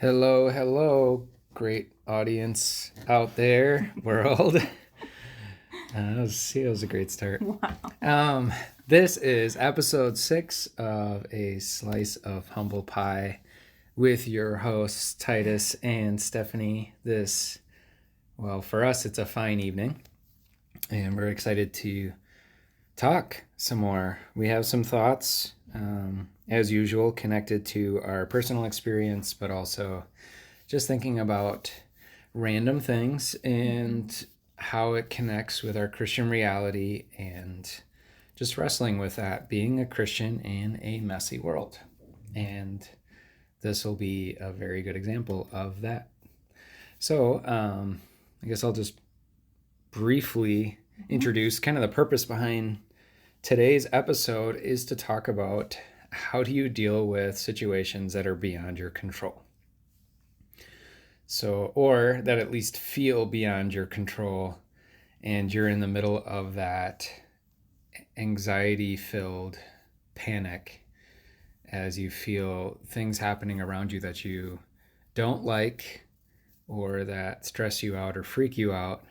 Hello, hello, great audience out there, world. That was a great start. Wow. This is episode 6 of A Slice of Humble Pie with your hosts, Titus and Stephanie. For us, it's a fine evening, and we're excited to talk some more. We have some thoughts, as usual, connected to our personal experience, but also just thinking about random things and how it connects with our Christian reality and just wrestling with that, being a Christian in a messy world. And this will be a very good example of that. So, I guess I'll just briefly introduce kind of the purpose behind today's episode is to talk about how do you deal with situations that are beyond your control. So, or that at least feel beyond your control, and you're in the middle of that anxiety filled panic as you feel things happening around you that you don't like or that stress you out or freak you out.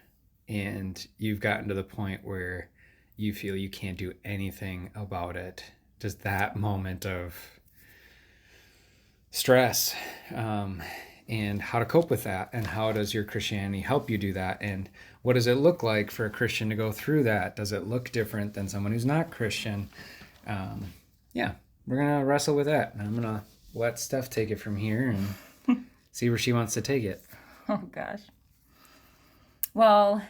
And you've gotten to the point where you feel you can't do anything about it. Just that moment of stress. And how to cope with that, and how does your Christianity help you do that, and what does it look like for a Christian to go through that? Does it look different than someone who's not Christian? Yeah, we're gonna wrestle with that, and I'm gonna let Steph take it from here and see where she wants to take it. Oh gosh. Well,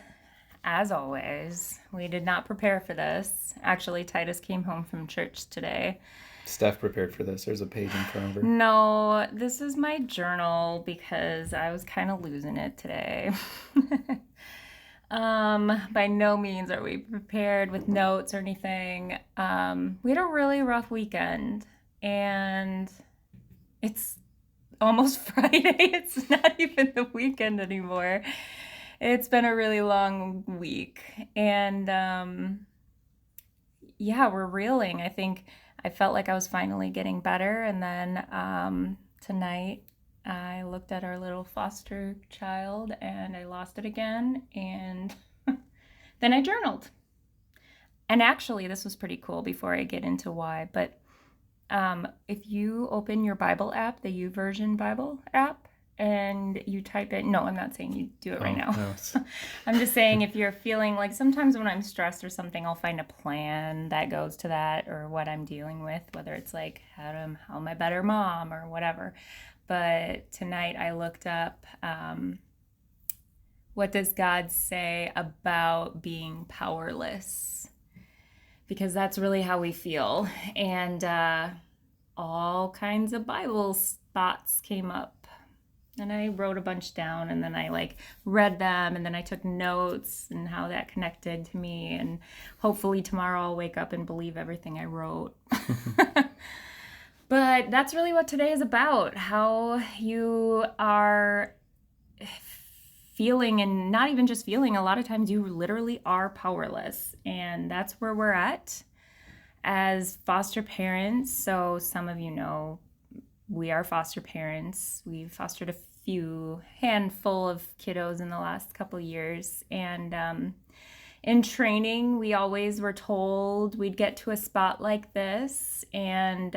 as always, we did not prepare for this. Actually, Titus came home from church today. Steph prepared for this. There's a page in front of her. No, this is my journal because I was kind of losing it today. By no means are we prepared with notes or anything. We had a really rough weekend, and it's almost Friday. It's not even the weekend anymore. It's been a really long week, and yeah, we're reeling. I think I felt like I was finally getting better, and then tonight I looked at our little foster child and I lost it again, and then I journaled. And actually, this was pretty cool before I get into why, but if you open your Bible app, the YouVersion Bible app, and you type in, no, I'm not saying you do it right now. No. I'm just saying if you're feeling like sometimes when I'm stressed or something, I'll find a plan that goes to that or what I'm dealing with, whether it's like how am I a better mom or whatever. But tonight I looked up what does God say about being powerless? Because that's really how we feel. And all kinds of Bible thoughts came up. And I wrote a bunch down, and then I read them, and then I took notes and how that connected to me. And hopefully tomorrow I'll wake up and believe everything I wrote. But that's really what today is about, how you are feeling, and not even just feeling, a lot of times you literally are powerless. And that's where we're at as foster parents. So some of you know we are foster parents. We've fostered a handful of kiddos in the last couple of years. And in training, we always were told we'd get to a spot like this, and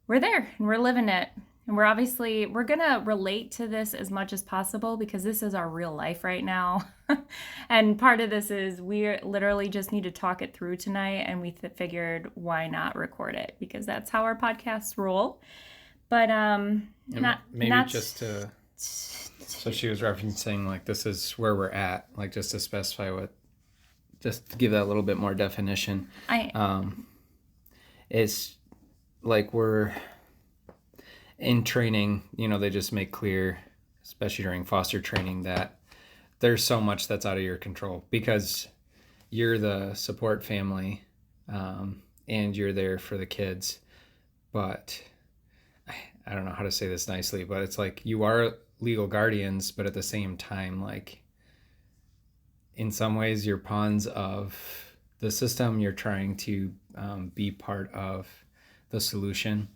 we're there and we're living it. And we're going to relate to this as much as possible because this is our real life right now. And part of this is we literally just need to talk it through tonight. And we figured why not record it, because that's how our podcasts roll. But so she was referencing like this is where we're at, like just to specify just to give that a little bit more definition. It's like we're in training, they just make clear, especially during foster training, that there's so much that's out of your control because you're the support family, and you're there for the kids. But I don't know how to say this nicely, but it's like you are legal guardians, but at the same time, like in some ways you're pawns of the system. You're trying to be part of the solution.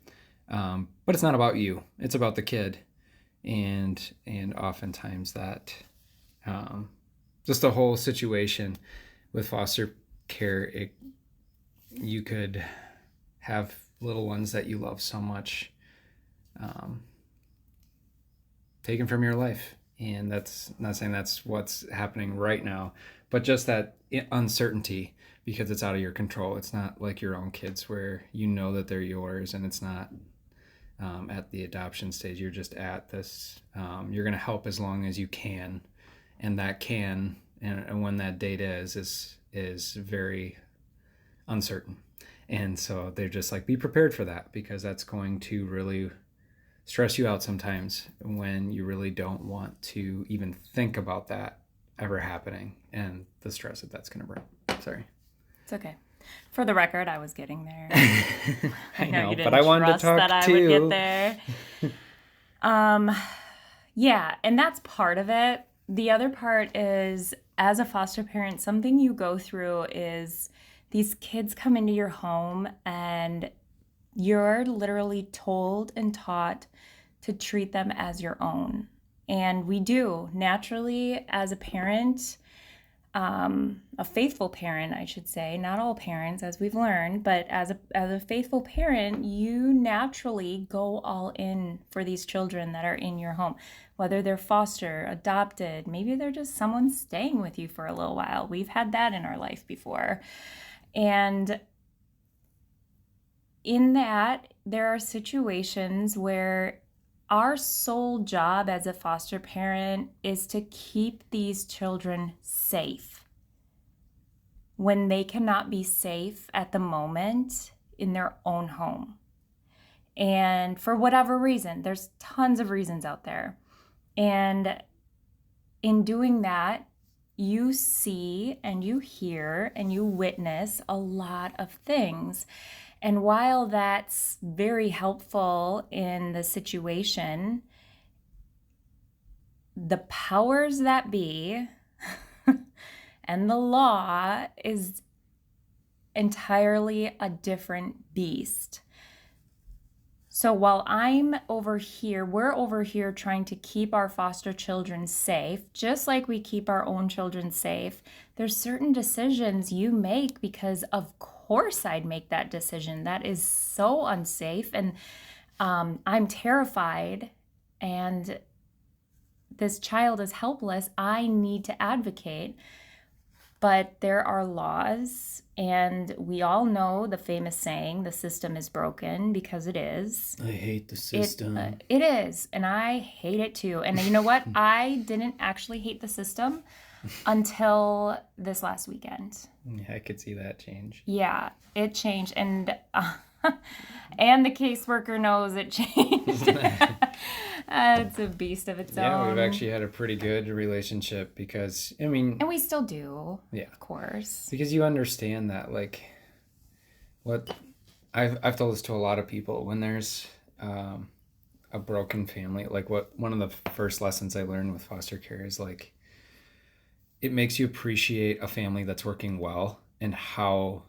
But it's not about you. It's about the kid. And oftentimes that just the whole situation with foster care, you could have little ones that you love so much taken from your life. And that's not saying that's what's happening right now, but just that uncertainty, because it's out of your control. It's not like your own kids where you know that they're yours, and it's not at the adoption stage. You're just at this, you're going to help as long as you can. And that can, and when that date is very uncertain. And so they're just like, be prepared for that, because that's going to really stress you out sometimes when you really don't want to even think about that ever happening and the stress that that's going to bring. Sorry. It's okay. For the record, I was getting there. I know, you didn't but I wanted to trust talk that too. I would get there. Yeah, and that's part of it. The other part is, as a foster parent, something you go through is these kids come into your home and you're literally told and taught to treat them as your own. And we do naturally as a parent, a faithful parent, I should say, not all parents, as we've learned, but as a faithful parent, you naturally go all in for these children that are in your home, whether they're foster, adopted, maybe they're just someone staying with you for a little while. We've had that in our life before. And in that, there are situations where our sole job as a foster parent is to keep these children safe when they cannot be safe at the moment in their own home. And for whatever reason, there's tons of reasons out there. And in doing that, you see and you hear and you witness a lot of things. And while that's very helpful in the situation, the powers that be and the law is entirely a different beast. So while we're over here trying to keep our foster children safe, just like we keep our own children safe, there's certain decisions you make because of course I'd make that decision. That is so unsafe. And I'm terrified and this child is helpless. I need to advocate. But there are laws, and we all know the famous saying, the system is broken, because it is. I hate the system. It is, and I hate it too. And you know what? I didn't actually hate the system until this last weekend. Yeah, I could see that change. Yeah, it changed, and and the caseworker knows it changed. It's a beast of its own. Yeah, we've actually had a pretty good relationship because, I mean... And we still do, yeah, of course. Because you understand that, like, what... I've told this to a lot of people. When there's a broken family, like one of the first lessons I learned with foster care is, like, it makes you appreciate a family that's working well and how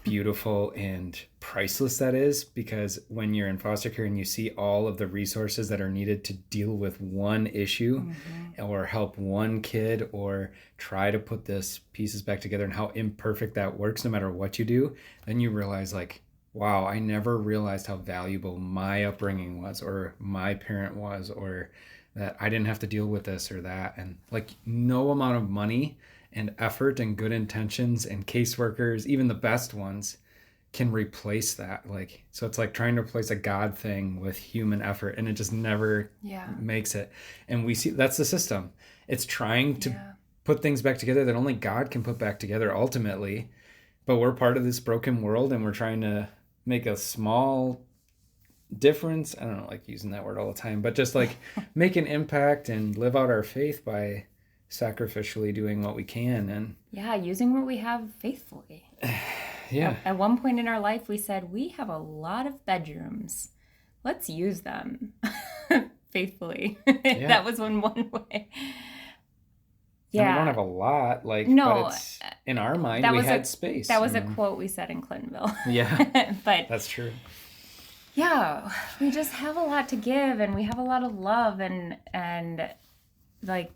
beautiful and priceless that is, because when you're in foster care and you see all of the resources that are needed to deal with one issue or help one kid or try to put this pieces back together and how imperfect that works no matter what you do, then you realize, like, wow, I never realized how valuable my upbringing was or my parent was, or that I didn't have to deal with this or that. And like, no amount of money and effort and good intentions and caseworkers, even the best ones, can replace that. Like, so it's like trying to replace a God thing with human effort, and it just never makes it. And we see that's the system. It's trying to put things back together that only God can put back together ultimately. But we're part of this broken world, and we're trying to make a small difference. I don't like using that word all the time, but just like make an impact and live out our faith by sacrificially doing what we can. And using what we have faithfully. At one point in our life, we said, we have a lot of bedrooms. Let's use them faithfully. That was one way. Yeah. And we don't have a lot, but it's, in our mind, we had space. That was a quote we said in Clintonville. Yeah, but that's true. Yeah, we just have a lot to give, and we have a lot of love, and like,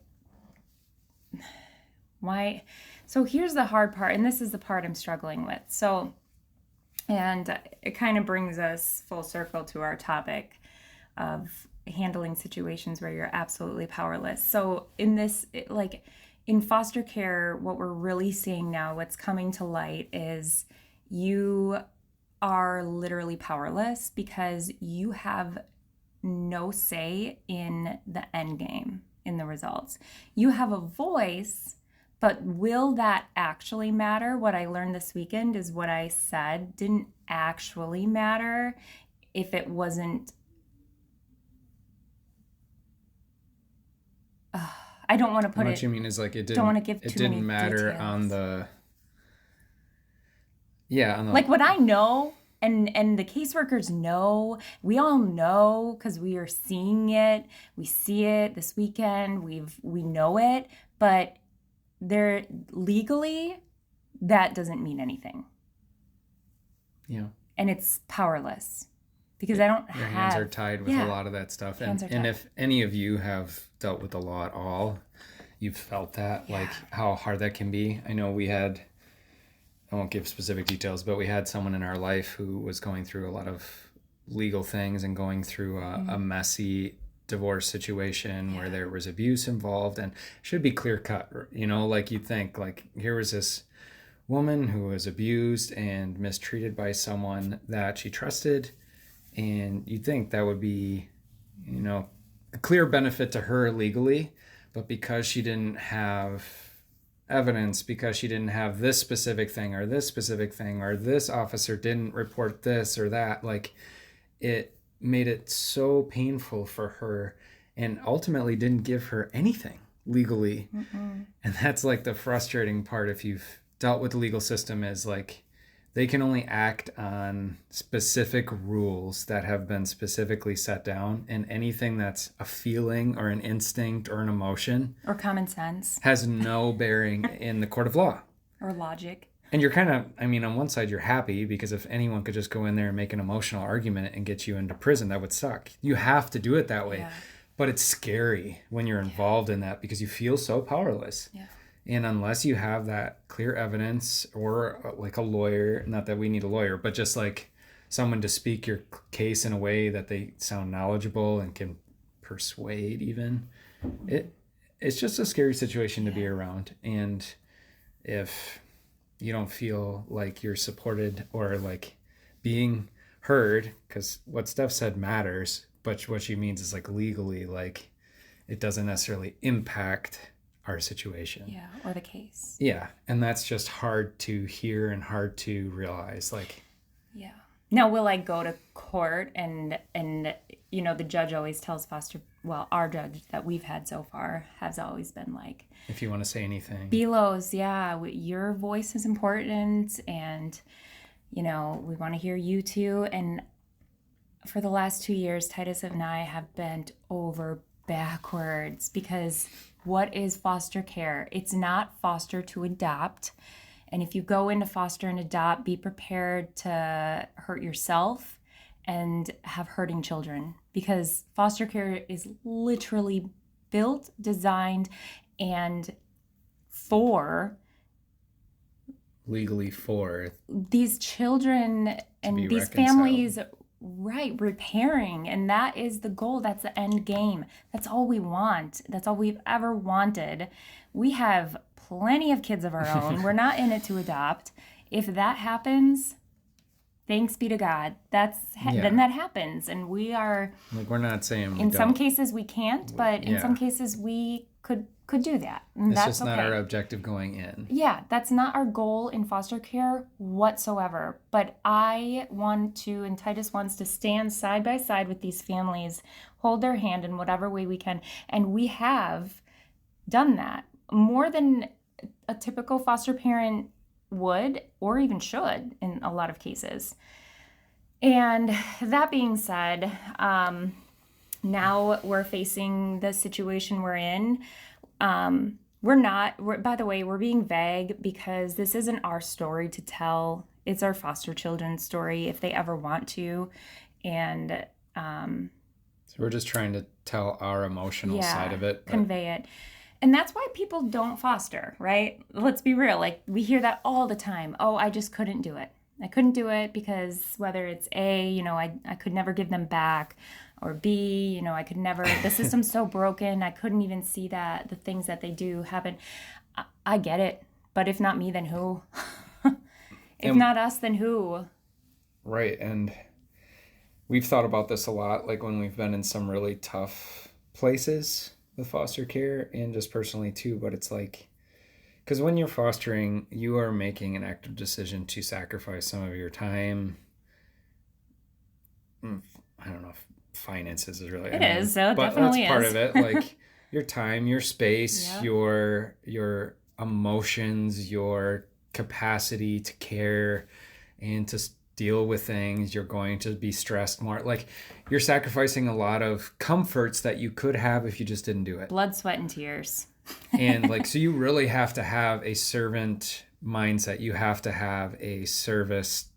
why? So here's the hard part, and this is the part I'm struggling with. So, and it kind of brings us full circle to our topic of handling situations where you're absolutely powerless. So in this, like in foster care, what we're really seeing now, what's coming to light is you are literally powerless because you have no say in the end game, in the results. You have a voice, but will that actually matter? What I learned this weekend is what I said didn't actually matter if it wasn't. I don't want to put What it. you mean is like it Don't want to didn't give it too many didn't matter details. on the Like what I know, and the caseworkers know, we all know because we are seeing it. We see it this weekend. We know it, but they're legally that doesn't mean anything, yeah. and it's powerless because I don't Your have. hands are tied with a Yeah. lot of that stuff. Hands are And tied. if any of you have dealt with the law at all, you've felt that, like how hard that can be. I know we had, I won't give specific details, but we had someone in our life who was going through a lot of legal things and going through a messy divorce situation where there was abuse involved, and should be clear cut, like you'd think, like here was this woman who was abused and mistreated by someone that she trusted, and you'd think that would be, a clear benefit to her legally, but because she didn't have evidence, because she didn't have this specific thing or this specific thing, or this officer didn't report this or that, like it made it so painful for her and ultimately didn't give her anything legally. And that's like the frustrating part if you've dealt with the legal system, is like they can only act on specific rules that have been specifically set down, and anything that's a feeling or an instinct or an emotion Or common sense has no bearing in the court of law. or logic. And you're kind of, on one side you're happy because if anyone could just go in there and make an emotional argument and get you into prison, that would suck. You have to do it that way. Yeah. But it's scary when you're involved in that because you feel so powerless. Yeah. And unless you have that clear evidence or like a lawyer, not that we need a lawyer, but just like someone to speak your case in a way that they sound knowledgeable and can persuade even, it's just a scary situation to be around. And if you don't feel like you're supported or like being heard, because what Steph said matters, but what she means is like legally, like it doesn't necessarily impact our situation. Yeah, or the case. Yeah, and that's just hard to hear and hard to realize. Like, yeah. Now, will I go to court and the judge always tells our judge that we've had so far has always been like, if you want to say anything, Belos, your voice is important, and we want to hear you too. And for the last 2 years, Titus and I have bent over backwards because what is foster care? It's not foster to adopt. And if you go into foster and adopt, be prepared to hurt yourself and have hurting children, because foster care is literally built, designed, and legally for these children and these reconciled. families, right, repairing. And that is the goal. That's the end game. That's all we want. That's all we've ever wanted. We have plenty of kids of our own. We're not in it to adopt. If that happens, thanks be to God. Then that happens. And we are, like, we're not saying in some cases we can't, but in some cases we could do that. And it's that's just not our objective going in. Yeah, that's not our goal in foster care whatsoever. But I want to, and Titus wants to, stand side by side with these families, hold their hand in whatever way we can. And we have done that more than a typical foster parent would or even should in a lot of cases. And that being said, now we're facing the situation we're in. By the way, we're being vague because this isn't our story to tell. It's our foster children's story if they ever want to. And So we're just trying to tell our emotional side of it. Convey it. And that's why people don't foster, right? Let's be real. Like, we hear that all the time. Oh, I just couldn't do it. I couldn't do it because whether it's A, I could never give them back, or B, I could never, the system's so broken, I couldn't even see that the things that they do happen. I get it. But if not me, then who? If not us, then who? Right. And we've thought about this a lot, like when we've been in some really tough places with foster care and just personally too. But it's like, because when you're fostering, you are making an active decision to sacrifice some of your time. I don't know if finances is really... It is, so it but definitely that's part is. of it. Like your time, your space, Yeah. your emotions, your capacity to care and to deal with things. You're going to be stressed more. Like you're sacrificing a lot of comforts that you could have if you just didn't do it. Blood, sweat, and tears. And like, so you really have to have a servant mindset. You have to have a service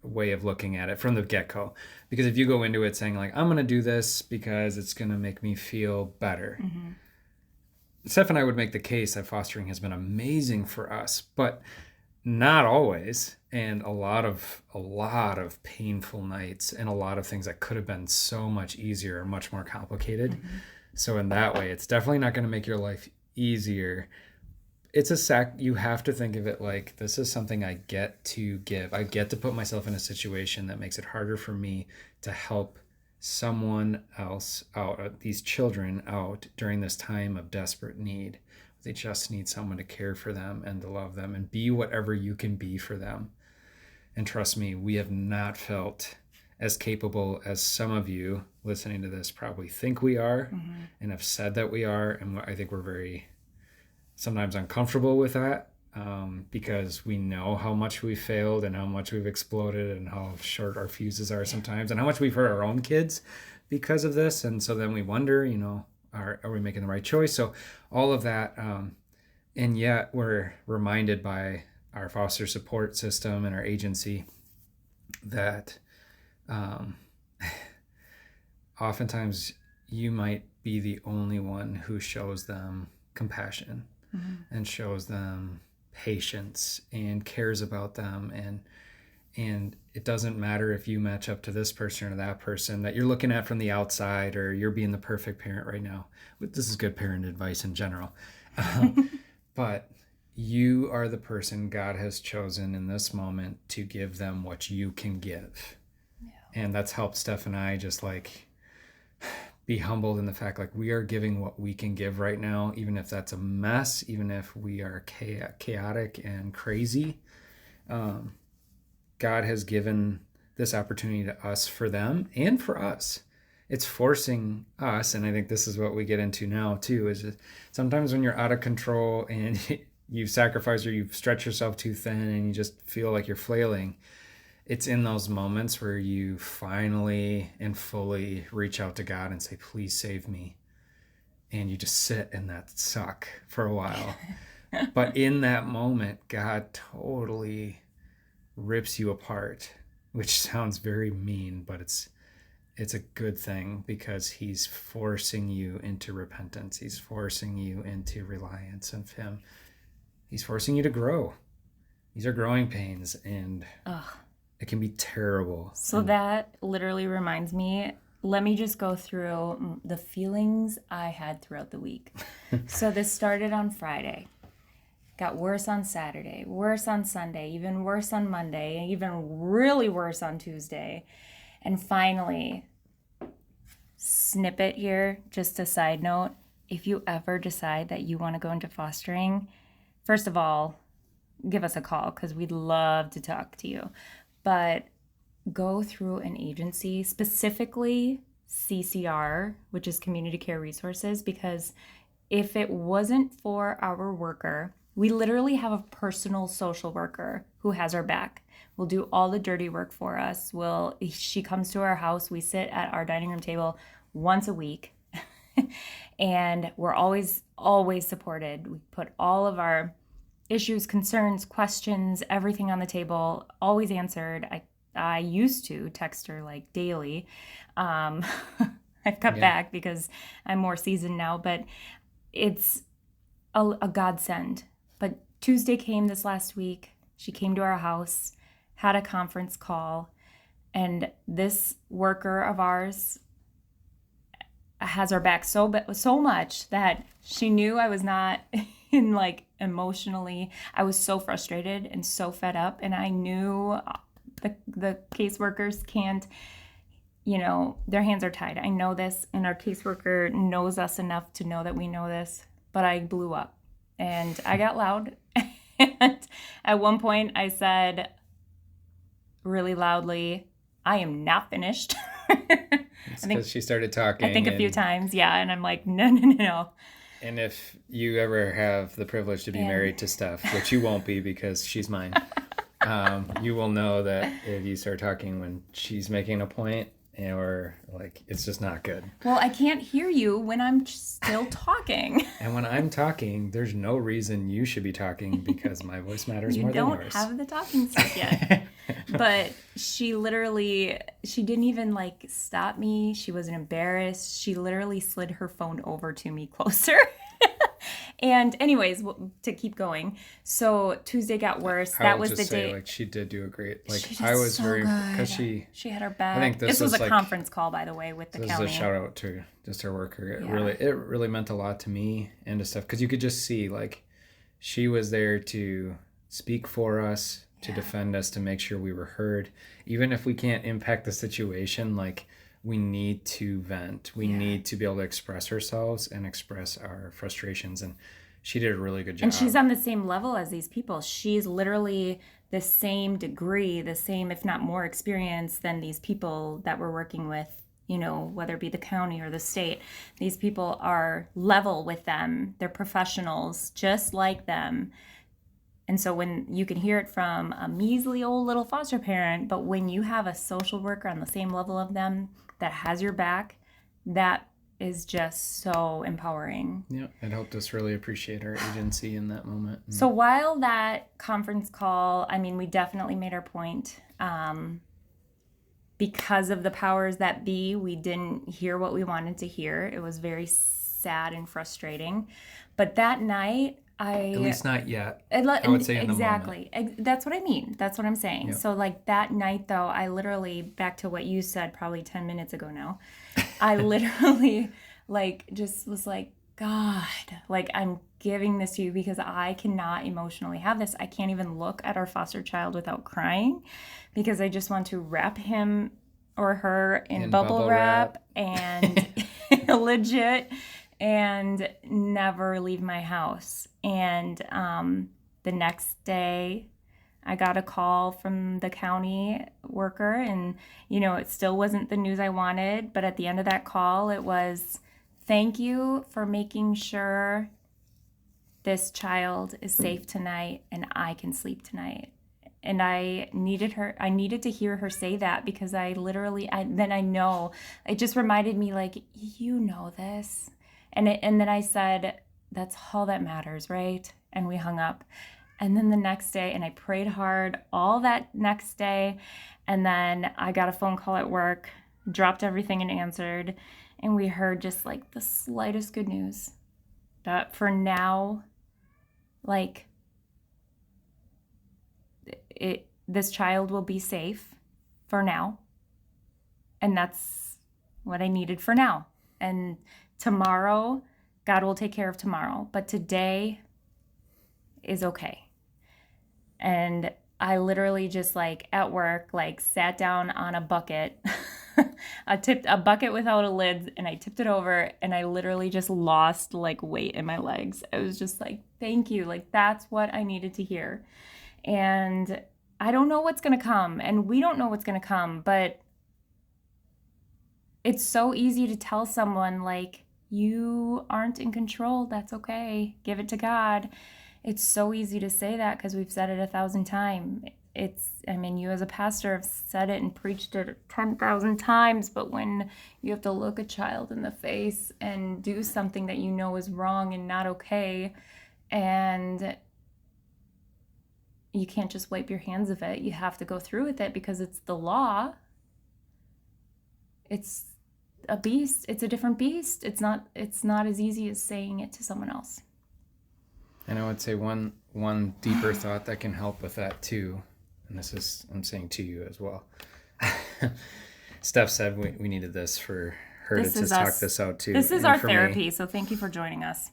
way of looking at it from the get-go. Because if you go into it saying like, I'm going to do this because it's going to make me feel better. Mm-hmm. Steph and I would make the case that fostering has been amazing for us, but not always. And a lot of painful nights and a lot of things that could have been so much easier or much more complicated. Mm-hmm. So in that way, it's definitely not going to make your life easier. It's you have to think of it like, this is something I get to give. I get to put myself in a situation that makes it harder for me to help someone else out, these children out during this time of desperate need. They just need someone to care for them and to love them and be whatever you can be for them. And trust me, we have not felt as capable as some of you listening to this probably think we are, mm-hmm. and have said that we are. And I think we're very sometimes uncomfortable with that, because we know how much we failed and how much we've exploded and how short our fuses are sometimes and how much we've hurt our own kids because of this. And so then we wonder, are we making the right choice? So all of that. And yet we're reminded by our foster support system and our agency that oftentimes you might be the only one who shows them compassion, mm-hmm. and shows them patience and cares about them. And it doesn't matter if you match up to this person or that person that you're looking at from the outside, or you're being the perfect parent right now. This is good parent advice in general. But you are the person God has chosen in this moment to give them what you can give. Yeah. And that's helped Steph and I just like be humbled in the fact like we are giving what we can give right now, even if that's a mess, even if we are chaotic and crazy. God has given this opportunity to us for them and for us. It's forcing us, and I think this is what we get into now too, is sometimes when you're out of control and you've sacrificed or you've stretched yourself too thin and you just feel like you're flailing, it's in those moments where you finally and fully reach out to God and say, please save me. And you just sit in that suck for a while. But in that moment, God totally rips you apart, which sounds very mean, but it's a good thing because he's forcing you into repentance. He's forcing you into reliance on him. He's forcing you to grow. These are growing pains, and it can be terrible. So that literally reminds me, let me just go through the feelings I had throughout the week. So this started on Friday. Got worse on Saturday, worse on Sunday, even worse on Monday, even really worse on Tuesday. And finally, snippet here, just a side note, if you ever decide that you want to go into fostering, first of all, give us a call because we'd love to talk to you. But go through an agency, specifically CCR, which is Community Care Resources, because if it wasn't for our worker, we literally have a personal social worker who has our back. Will do all the dirty work for us. She comes to our house. We sit at our dining room table once a week. And we're always supported. We put all of our issues, concerns, questions, everything on the table, always answered. I used to text her like daily. I've cut Yeah. back because I'm more seasoned now, but it's a godsend. But Tuesday came this last week. She came to our house, had a conference call, and this worker of ours has our back so much that she knew I was not in like emotionally. I was so frustrated and so fed up, and I knew the caseworkers can't, their hands are tied. I know this, and our caseworker knows us enough to know that we know this, but I blew up and I got loud. And at one point I said really loudly, I am not finished. It's because she started talking. I think a few times, yeah. And I'm like, no. And if you ever have the privilege to be married to Steph, which you won't be because she's mine, you will know that if you start talking when she's making a point, or like, it's just not good. Well, I can't hear you when I'm still talking. And when I'm talking, there's no reason you should be talking because my voice matters more than yours. You don't have the talking stick yet. But she didn't even like stop me. She wasn't embarrassed. She literally slid her phone over to me closer. And anyways, to keep going. So Tuesday got worse. That was the day. Like, she did do a great, like, She did I was so very, good. because she had our back. I think this was a like, conference call, by the way, with the this county. is a shout out to just her worker. It Yeah. really meant a lot to me and to stuff, because you could just see, like, she was there to speak for us, to defend us, to make sure we were heard. Even if we can't impact the situation, like, we need to vent. We need to be able to express ourselves and express our frustrations. And she did a really good job. And she's on the same level as these people. She's literally the same degree, the same, if not more experience than these people that we're working with, whether it be the county or the state. These people are level with them. They're professionals just like them. And so when you can hear it from a measly old little foster parent, but when you have a social worker on the same level of them that has your back, that is just so empowering. Yeah, it helped us really appreciate our agency in that moment. So while that conference call, I mean, we definitely made our point. Because of the powers that be, we didn't hear what we wanted to hear. It was very sad and frustrating. But that night, at least not yet. I would say in the moment. Exactly. That's what I mean. That's what I'm saying. Yep. So like that night though, I literally, back to what you said probably 10 minutes ago now, I literally like just was like, God, like I'm giving this to you because I cannot emotionally have this. I can't even look at our foster child without crying because I just want to wrap him or her in bubble wrap and legit and never leave my house. And the next day I got a call from the county worker, and it still wasn't the news I wanted, but at the end of that call it was, thank you for making sure this child is safe tonight and I can sleep tonight. And I needed to hear her say that because I know it just reminded me, like, this. And then I said, that's all that matters, right? And we hung up. And then the next day, and I prayed hard all that next day. And then I got a phone call at work, dropped everything and answered. And we heard just like the slightest good news that for now, like, this child will be safe for now. And that's what I needed for now. And tomorrow, God will take care of tomorrow. But today is okay. And I literally just like at work, like sat down on a bucket. I tipped a bucket without a lid and I tipped it over and I literally just lost like weight in my legs. I was just like, thank you. Like that's what I needed to hear. And I don't know what's going to come and we don't know what's going to come, but it's so easy to tell someone like, you aren't in control. That's okay. Give it to God. It's so easy to say that because we've said it 1,000 times. You as a pastor have said it and preached it 10,000 times, but when you have to look a child in the face and do something that you know is wrong and not okay, and you can't just wipe your hands of it. You have to go through with it because it's the law. It's a beast. It's a different beast. It's not as easy as saying it to someone else. And I would say one deeper thought that can help with that too, and this is, I'm saying to you as well. Steph said we needed this for her to just talk this out too. This is our therapy, so thank you for joining us.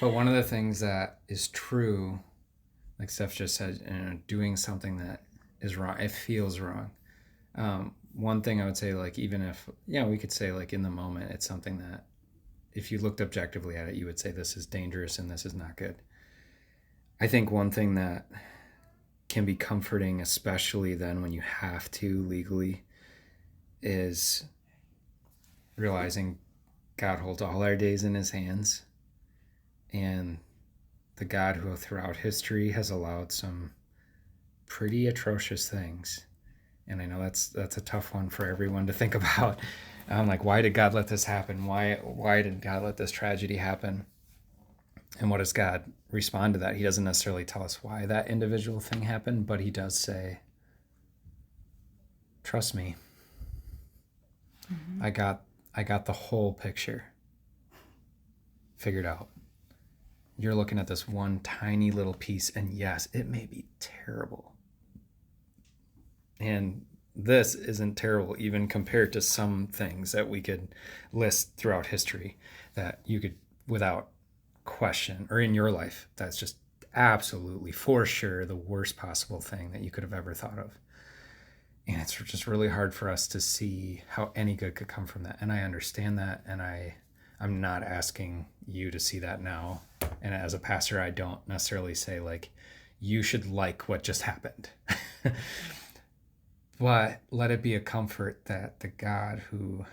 But one of the things that is true, like Steph just said, doing something that is wrong, it feels wrong. One thing I would say, like, even if, we could say, like, in the moment, it's something that if you looked objectively at it, you would say this is dangerous and this is not good. I think one thing that can be comforting, especially then when you have to legally, is realizing God holds all our days in his hands, and the God who throughout history has allowed some pretty atrocious things. And I know that's a tough one for everyone to think about. Like, why did God let this happen? Why did God let this tragedy happen? And what does God respond to that? He doesn't necessarily tell us why that individual thing happened, but he does say, trust me. Mm-hmm. I got the whole picture figured out. You're looking at this one tiny little piece, and yes, it may be terrible. And this isn't terrible even compared to some things that we could list throughout history that you could, without question, or in your life, that's just absolutely, for sure, the worst possible thing that you could have ever thought of. And it's just really hard for us to see how any good could come from that. And I understand that, and I'm not asking you to see that now. And as a pastor, I don't necessarily say, like, you should like what just happened. But let it be a comfort that the God who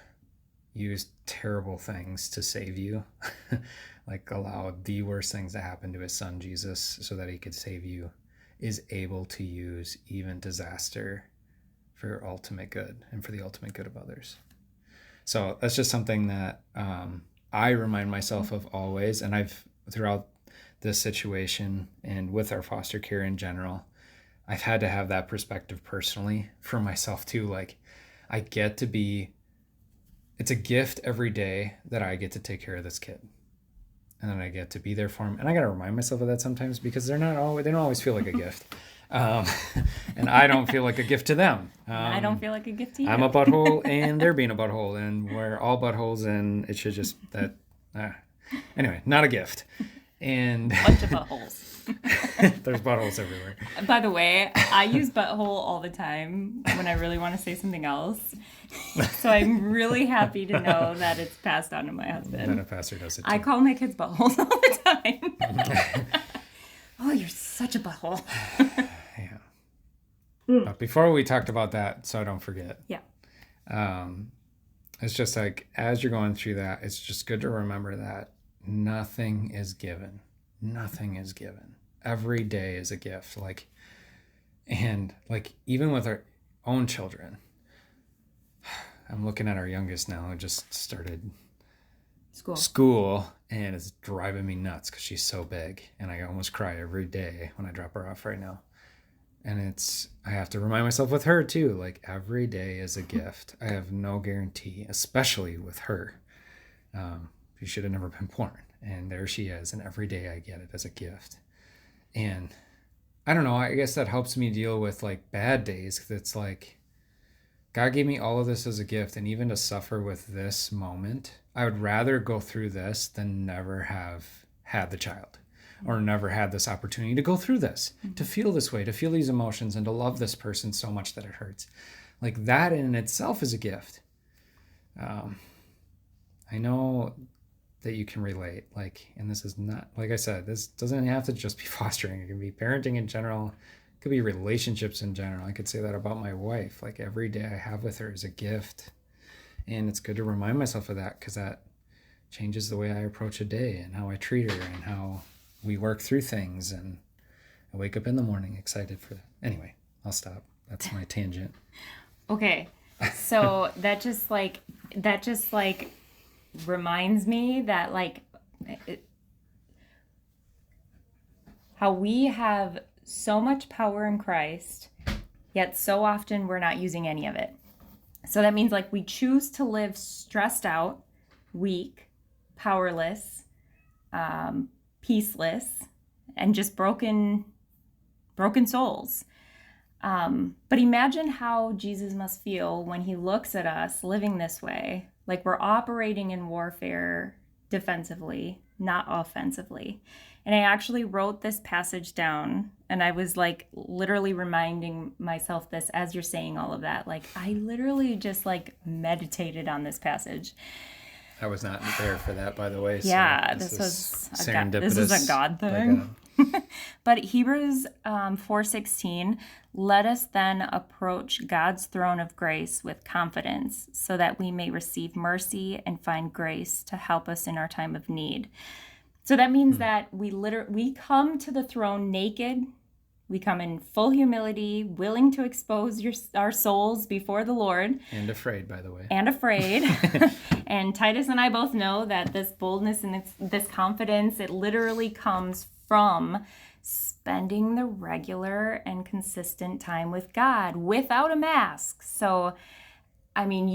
used terrible things to save you, like allowed the worst things to happen to his son Jesus so that he could save you, is able to use even disaster for your ultimate good and for the ultimate good of others. So that's just something that I remind myself of always. And I've, throughout this situation and with our foster care in general, I've had to have that perspective personally for myself too. Like, I get to be, it's a gift every day that I get to take care of this kid. And then I get to be there for him. And I got to remind myself of that sometimes because they don't always feel like a gift. And I don't feel like a gift to them. I don't feel like a gift to you. I'm a butthole and they're being a butthole, and we're all buttholes, and it should just, anyway, not a gift. And bunch of buttholes. There's buttholes everywhere. By the way, I use butthole all the time when I really want to say something else. So I'm really happy to know that it's passed on to my husband. Then a pastor does it too. I call my kids buttholes all the time. Oh, you're such a butthole. Yeah. But before we talked about that, so I don't forget. Yeah. It's just like, as you're going through that, it's just good to remember that nothing is given. Nothing is given. Every day is a gift. And even with our own children, I'm looking at our youngest now, who just started school, and it's driving me nuts because she's so big, and I almost cry every day when I drop her off right now. And I have to remind myself with her too, like, every day is a gift. I have no guarantee, especially with her. She should have never been born. And there she is, and every day I get it as a gift. And I don't know, I guess that helps me deal with, like, bad days. 'Cause it's like, God gave me all of this as a gift, and even to suffer with this moment, I would rather go through this than never have had the child, or never had this opportunity to go through this, to feel this way, to feel these emotions, and to love this person so much that it hurts. Like, that in itself is a gift. I know that you can relate, like, and this is not, like I said, this doesn't have to just be fostering. It can be parenting in general. It could be relationships in general. I could say that about my wife. Like, every day I have with her is a gift, and it's good to remind myself of that, because that changes the way I approach a day and how I treat her and how we work through things. And I wake up in the morning excited for that. Anyway, I'll stop. That's my tangent. Okay, so that just reminds me that, like, how we have so much power in Christ, yet so often we're not using any of it. So that means like we choose to live stressed out, weak, powerless, peaceless, and just broken souls. But imagine how Jesus must feel when he looks at us living this way, like we're operating in warfare defensively, not offensively. And I actually wrote this passage down, and I was like literally reminding myself this as you're saying all of that. Like I literally just like meditated on this passage. I was not there for that, by the way. Yeah, so this was serendipitous. This is a God thing. But Hebrews 4:16, let us then approach God's throne of grace with confidence so that we may receive mercy and find grace to help us in our time of need. So that means that we come to the throne naked. We come in full humility, willing to expose our souls before the Lord. And afraid, by the way. And afraid. And Titus and I both know that this boldness and this confidence, it literally comes from spending the regular and consistent time with God without a mask. So, I mean,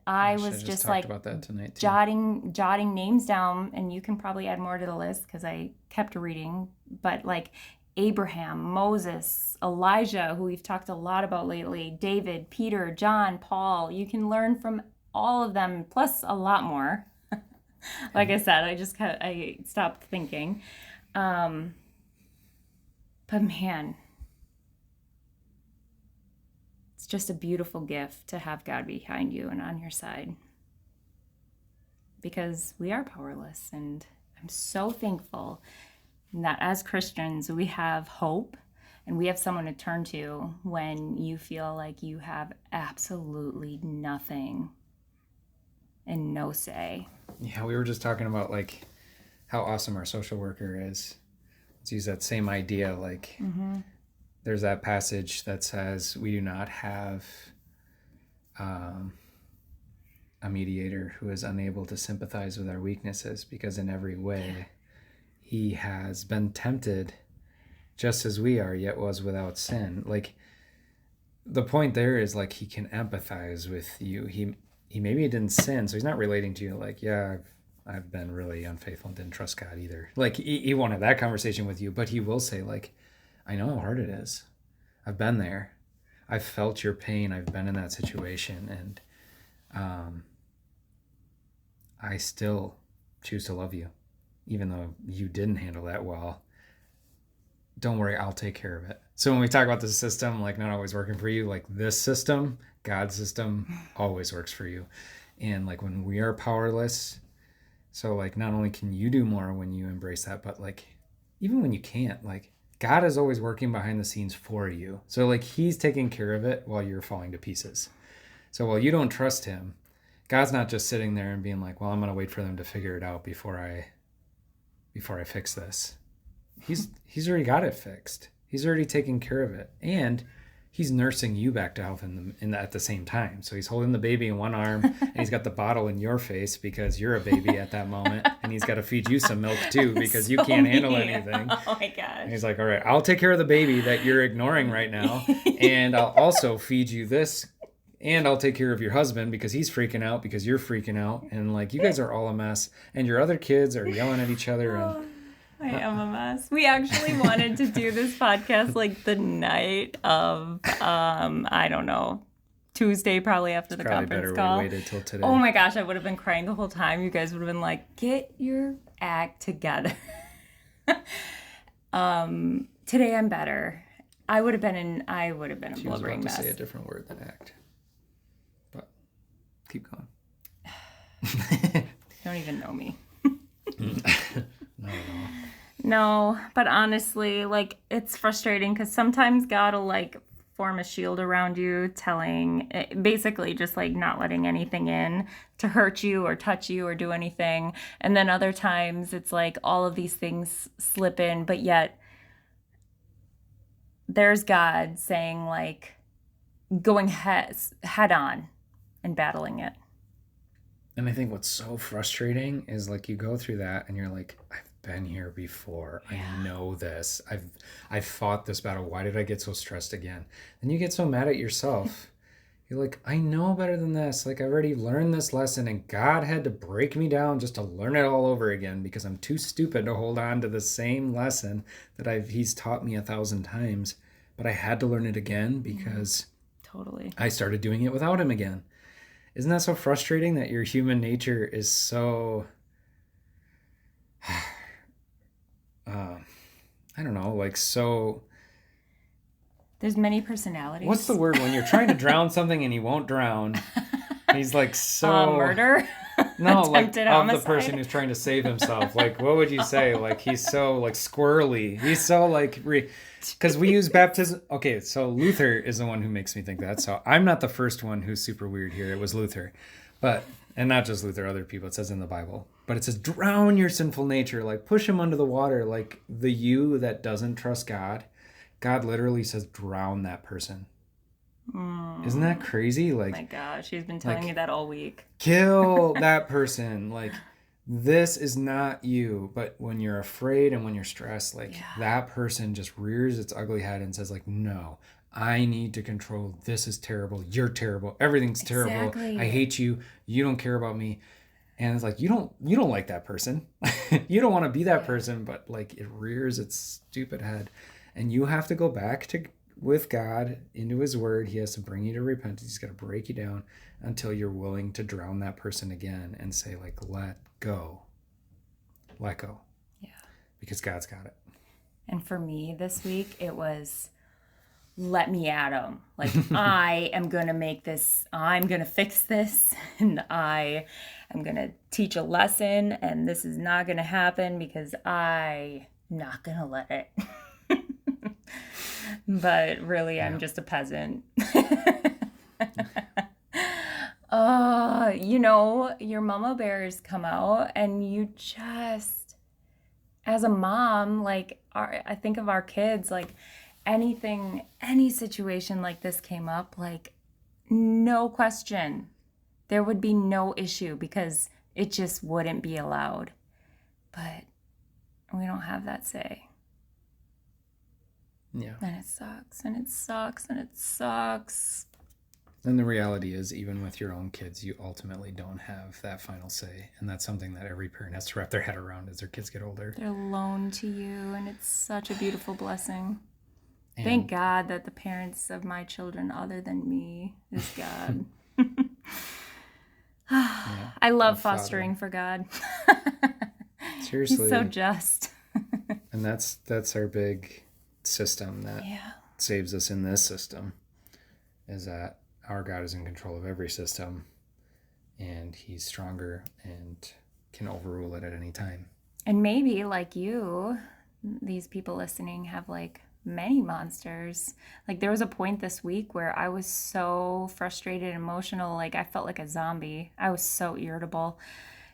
I was just like about that tonight too. jotting names down, and you can probably add more to the list because I kept reading, but like Abraham, Moses, Elijah, who we've talked a lot about lately, David, Peter, John, Paul. You can learn from all of them, plus a lot more. Like I said, I stopped thinking. But man, it's just a beautiful gift to have God behind you and on your side. Because we are powerless, and I'm so thankful that as Christians, we have hope and we have someone to turn to when you feel like you have absolutely nothing and no say. Yeah, we were just talking about like how awesome our social worker is. Let's use that same idea. Like there's that passage that says we do not have a mediator who is unable to sympathize with our weaknesses, because in every way he has been tempted just as we are, yet was without sin. Like the point there is like he can empathize with you. He maybe didn't sin, so he's not relating to you like, yeah, I've been really unfaithful and didn't trust God either. Like he won't have that conversation with you, but he will say like, I know how hard it is. I've been there. I've felt your pain. I've been in that situation, and I still choose to love you, even though you didn't handle that well. Don't worry, I'll take care of it. So when we talk about the system, like not always working for you, like this system, God's system, always works for you. And like when we are powerless, so like not only can you do more when you embrace that, but like even when you can't, like God is always working behind the scenes for you. So like he's taking care of it while you're falling to pieces. So while you don't trust him, God's not just sitting there and being like, well, I'm going to wait for them to figure it out before I fix this. He's already got it fixed. He's already taking care of it. And he's nursing you back to health at the same time. So he's holding the baby in one arm and he's got the bottle in your face because you're a baby at that moment. And he's got to feed you some milk too because you can't handle anything. Oh my gosh. And he's like, all right, I'll take care of the baby that you're ignoring right now. And I'll also feed you this. And I'll take care of your husband because he's freaking out because you're freaking out. And like, you guys are all a mess. And your other kids are yelling at each other. And I am a mess. We actually wanted to do this podcast like the night of, I don't know, Tuesday, probably after the conference call. We waited till today. Oh my gosh, I would have been crying the whole time. You guys would have been like, get your act together. Today I'm better. I would have been a blubbering mess. To say a different word than act. But keep going. You don't even know me. No. No, but honestly, like, it's frustrating because sometimes God will, like, form a shield around you, basically just, like, not letting anything in to hurt you or touch you or do anything. And then other times it's like all of these things slip in, but yet there's God saying, like, going head on and battling it. And I think what's so frustrating is, like, you go through that and you're like, I've been here before. Yeah. I know this. I've fought this battle. Why did I get so stressed again? Then you get so mad at yourself. You're like, I know better than this. Like, I already learned this lesson, and God had to break me down just to learn it all over again because I'm too stupid to hold on to the same lesson that he's taught me 1,000 times. But I had to learn it again because Totally. I started doing it without him again. Isn't that so frustrating that your human nature is so, I don't know, like so. There's many personalities. What's the word when you're trying to drown something and he won't drown? He's like so murder. No, like Attempted of homicide. the person who's trying to save himself. Like, what would you say? Like, he's so like squirrely. He's so like because we use baptism. Okay, so Luther is the one who makes me think that. So I'm not the first one who's super weird here. It was Luther, and not just Luther, other people. It says in the Bible, but it says drown your sinful nature, like push him under the water, like the you that doesn't trust God. God literally says drown that person. Isn't that crazy? Like, my gosh, she's been telling me that all week. Kill that person. Like, this is not you. But when you're afraid and when you're stressed, like that person just rears its ugly head and says, like, no, I need to control. This is terrible. You're terrible. Everything's terrible. Exactly. I hate you. You don't care about me. And it's like, you don't like that person. You don't want to be that person, but like it rears its stupid head. And you have to go back with God into his word. He has to bring you to repentance. He's got to break you down until you're willing to drown that person again and say, like, let go. Let go. Yeah. Because God's got it. And for me this week, it was, let me at him. Like, I am going to make this, I'm going to fix this, and I am going to teach a lesson, and this is not going to happen because I'm not going to let it. But really, I'm just a peasant. Your mama bears come out, and you just, as a mom, like, I think of our kids, like, any situation like this came up, like, no question, there would be no issue because it just wouldn't be allowed. But we don't have that say. Yeah. And it sucks, and it sucks, and it sucks. And the reality is, even with your own kids, you ultimately don't have that final say. And that's something that every parent has to wrap their head around as their kids get older. They're loaned to you, and it's such a beautiful blessing. And thank God that the parents of my children, other than me, is God. Yeah, I love fostering for God. Seriously. He's so just. And that's our big system that saves us in this system, is that our God is in control of every system, and he's stronger and can overrule it at any time. And maybe, like you, these people listening have like many monsters. Like, there was a point this week where I was so frustrated and emotional, like I felt like a zombie. I was so irritable.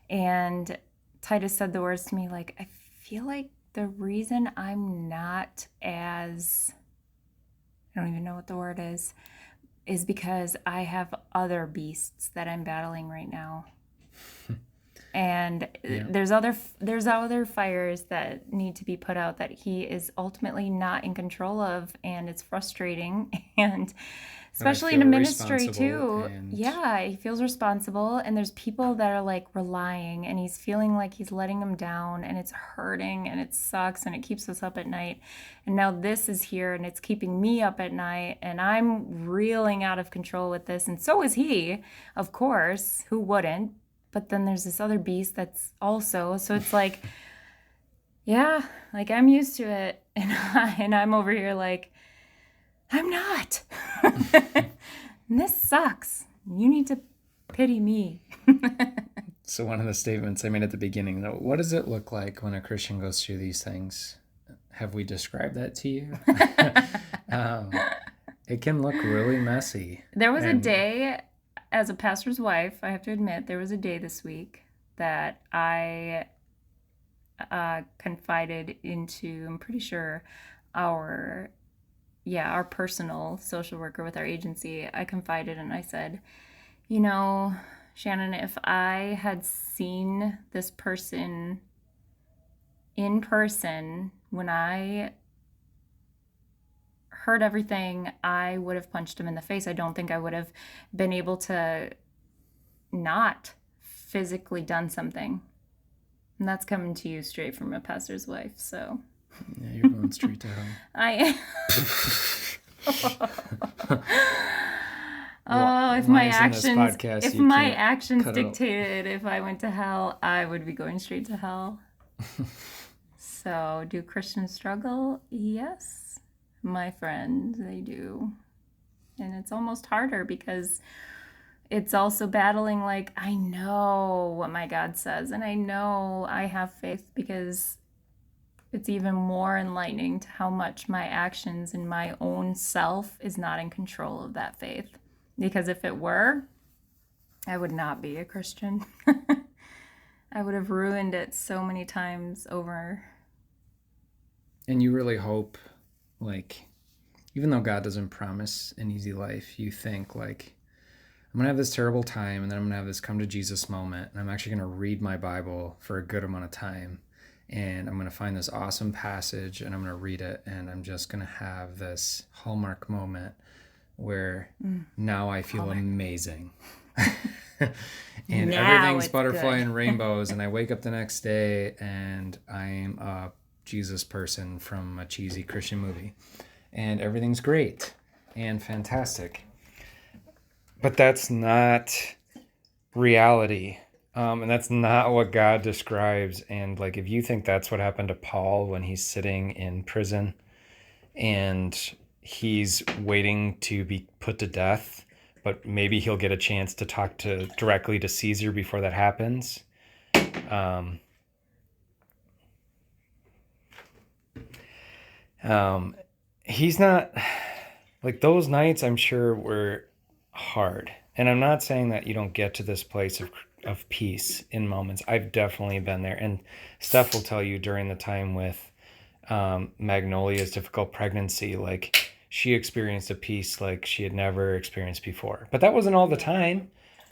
And Titus said the words to me, like, I feel like the reason I'm not as, I don't even know what the word is because I have other beasts that I'm battling right now. And there's other fires that need to be put out that he is ultimately not in control of, and it's frustrating. And especially in a ministry too. He feels responsible, and there's people that are like relying, and he's feeling like he's letting them down, and it's hurting, and it sucks, and it keeps us up at night. And now this is here, and it's keeping me up at night, and I'm reeling out of control with this, and so is he, of course. Who wouldn't? But then there's this other beast that's also, so it's like, like I'm used to it, and I'm over here like, I'm not. And this sucks. You need to pity me. So one of the statements I made at the beginning, though, what does it look like when a Christian goes through these things? Have we described that to you? It can look really messy. There was a day, as a pastor's wife, I have to admit, there was a day this week that I confided into, I'm pretty sure, our personal social worker with our agency. I confided and I said, Shannon, if I had seen this person in person, when I heard everything, I would have punched him in the face. I don't think I would have been able to not physically done something. And that's coming to you straight from a pastor's wife, so. Yeah, you're going straight to hell. I if my actions dictated if I went to hell, I would be going straight to hell. So, do Christians struggle? Yes, my friend, they do. And it's almost harder because it's also battling, like, I know what my God says, and I know I have faith, because it's even more enlightening to how much my actions and my own self is not in control of that faith. Because if it were, I would not be a Christian. I would have ruined it so many times over. And you really hope, like, even though God doesn't promise an easy life, you think, like, I'm going to have this terrible time, and then I'm going to have this come to Jesus moment, and I'm actually going to read my Bible for a good amount of time, and I'm going to find this awesome passage, and I'm going to read it, and I'm just going to have this hallmark moment where now I feel amazing. And now everything's butterfly good. and rainbows, and I wake up the next day, and I'm a Jesus person from a cheesy Christian movie, and everything's great and fantastic. But that's not reality. And that's not what God describes. And like, if you think that's what happened to Paul when he's sitting in prison and he's waiting to be put to death, but maybe he'll get a chance to talk directly to Caesar before that happens. He's not, like, those nights I'm sure were hard. And I'm not saying that you don't get to this place of peace in moments. I've definitely been there. And Steph will tell you during the time with Magnolia's difficult pregnancy, like, she experienced a peace like she had never experienced before. But that wasn't all the time.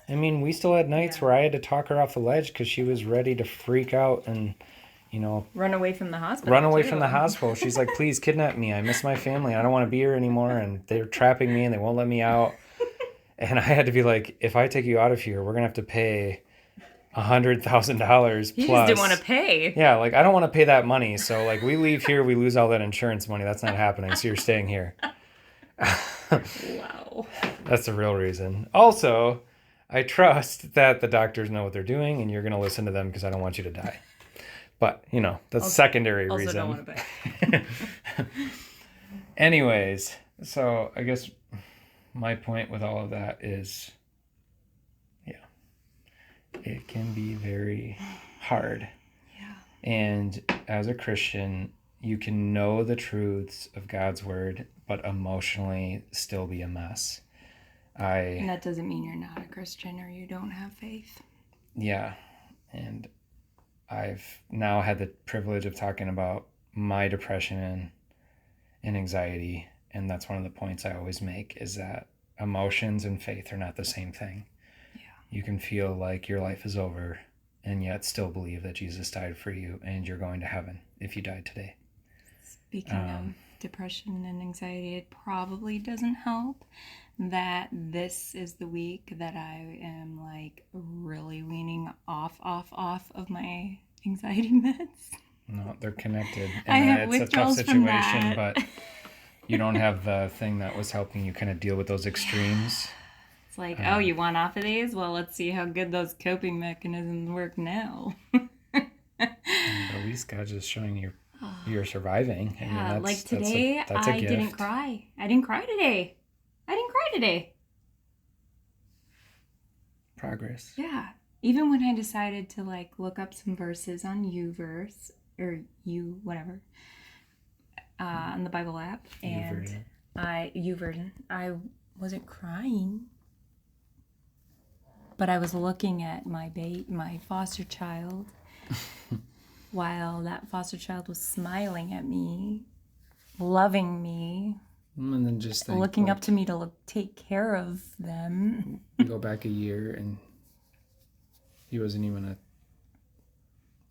I mean, we still had nights where I had to talk her off the ledge because she was ready to freak out and, run away from the hospital. She's like, please kidnap me. I miss my family. I don't want to be here anymore. And they're trapping me and they won't let me out. And I had to be like, if I take you out of here, we're going to have to pay $100,000 plus. You just didn't want to pay. Yeah, like, I don't want to pay that money. So, like, we leave here, we lose all that insurance money. That's not happening. So you're staying here. Wow. That's the real reason. Also, I trust that the doctors know what they're doing and you're going to listen to them because I don't want you to die. But, that's secondary reason. Also don't want to pay. Anyways, so I guess my point with all of that is, it can be very hard. Yeah. And as a Christian, you can know the truths of God's word, but emotionally still be a mess. And that doesn't mean you're not a Christian or you don't have faith. Yeah. And I've now had the privilege of talking about my depression and anxiety. And that's one of the points I always make, is that emotions and faith are not the same thing. You can feel like your life is over and yet still believe that Jesus died for you and you're going to heaven if you died today. Speaking of depression and anxiety, it probably doesn't help that this is the week that I am, like, really weaning off of my anxiety meds. No, they're connected. I have it's withdrawals a tough situation, from that. But you don't have the thing that was helping you kind of deal with those extremes. It's like, you want off of these? Well, let's see how good those coping mechanisms work now. At least God's just showing you're surviving. Yeah, I mean, that's, like today, that's a I gift. didn't cry. I didn't cry today. Progress. Yeah. Even when I decided to, like, look up some verses on YouVerse, or whatever, on the Bible app, and YouVersion, I wasn't crying. But I was looking at my foster child while that foster child was smiling at me, loving me, And then just looking up to me to take care of them. Go back a year and he wasn't even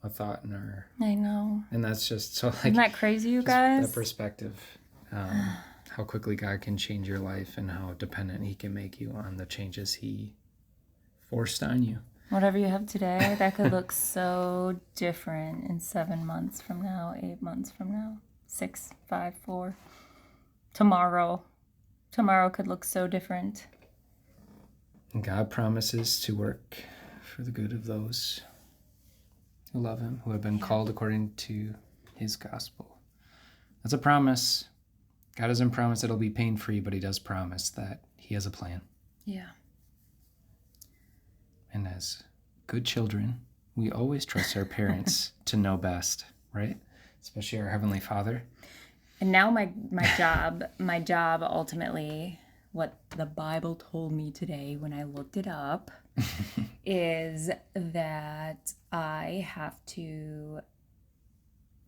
a thought in our. I know. And that's just so like. Isn't that crazy, you guys? That perspective, how quickly God can change your life and how dependent He can make you on the changes He forced on you. Whatever you have today, that could look so different in 7 months from now, 8 months from now, 6, 5, 4. Tomorrow could look so different. And God promises to work for the good of those who love Him, who have been called according to His gospel. That's a promise. God doesn't promise it'll be pain-free, but He does promise that He has a plan. Yeah. And as good children, we always trust our parents to know best, right? Especially our Heavenly Father. And now my job ultimately, what the Bible told me today when I looked it up, is that I have to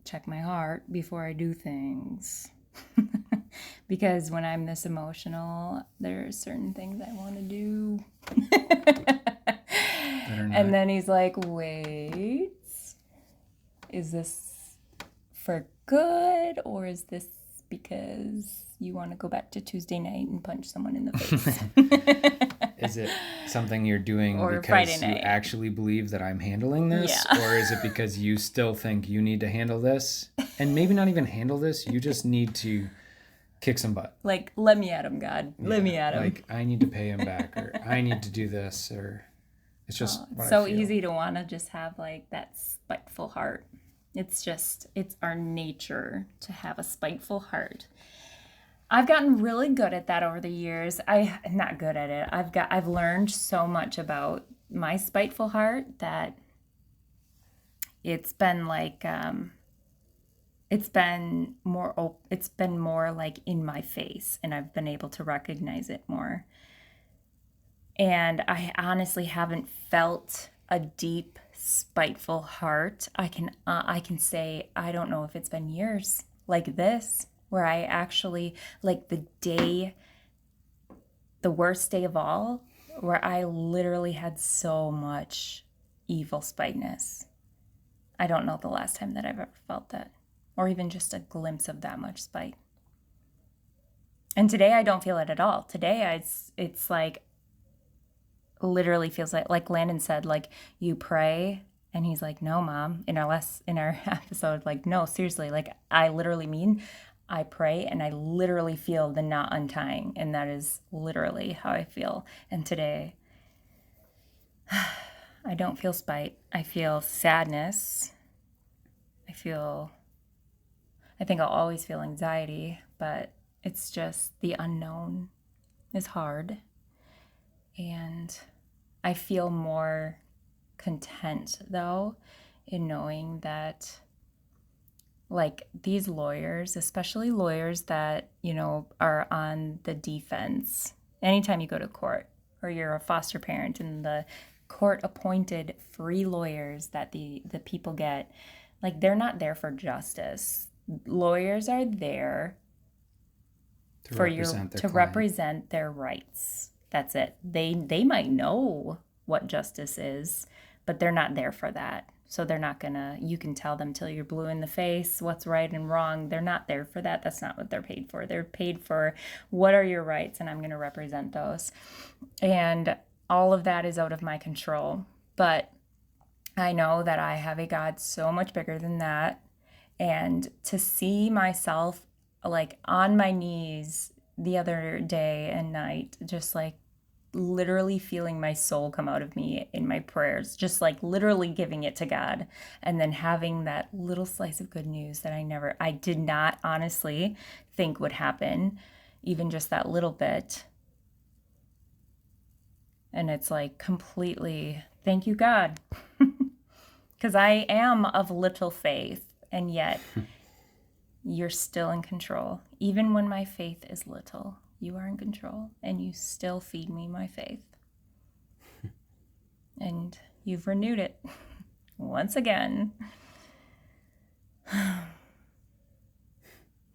check my heart before I do things. Because when I'm this emotional, there are certain things I want to do. And then he's like, wait, is this for good, or is this because you want to go back to Tuesday night and punch someone in the face? Is it something you're doing or because you actually believe that I'm handling this? Yeah. Or is it because you still think you need to handle this? And maybe not even handle this, you just need to kick some butt. Like, let me at him, God. Let me at him. Like, I need to pay him back, or I need to do this, or it's just it's so easy to want to just have like that spiteful heart. It's our nature to have a spiteful heart. I've gotten really good at that over the years. I'm not good at it. I've learned so much about my spiteful heart that it's been like it's been more like in my face, and I've been able to recognize it more. And I honestly haven't felt a deep spiteful heart. I can say I don't know if it's been years like this, where I actually, like the worst day of all, where I literally had so much evil spiteness. I don't know the last time that I've ever felt that, or even just a glimpse of that much spite. And today I don't feel it at all. Today it's like, literally feels like Landon said, like, you pray, and he's like, no, Mom, in our episode, like, no, seriously, like, I literally mean I pray and I literally feel the knot untying, and that is literally how I feel. And today I don't feel spite. I feel sadness. I think I'll always feel anxiety, but it's just the unknown is hard. And I feel more content, though, in knowing that, like, these lawyers, especially lawyers that, are on the defense, anytime you go to court or you're a foster parent, and the court-appointed free lawyers that the people get, like, they're not there for justice. Lawyers are there to represent their rights. That's it. They might know what justice is, but they're not there for that. So they're not gonna, you can tell them till you're blue in the face what's right and wrong. They're not there for that. That's not what they're paid for. They're paid for, what are your rights, and I'm gonna represent those. And all of that is out of my control. But I know that I have a God so much bigger than that. And to see myself, like, on my knees the other day and night, just like literally feeling my soul come out of me in my prayers, just like literally giving it to God, and then having that little slice of good news that I did not honestly think would happen, even just that little bit. And it's like, completely, thank you, God. Because I am of little faith, and yet you're still in control. Even when my faith is little, you are in control, and you still feed me my faith. And you've renewed it once again.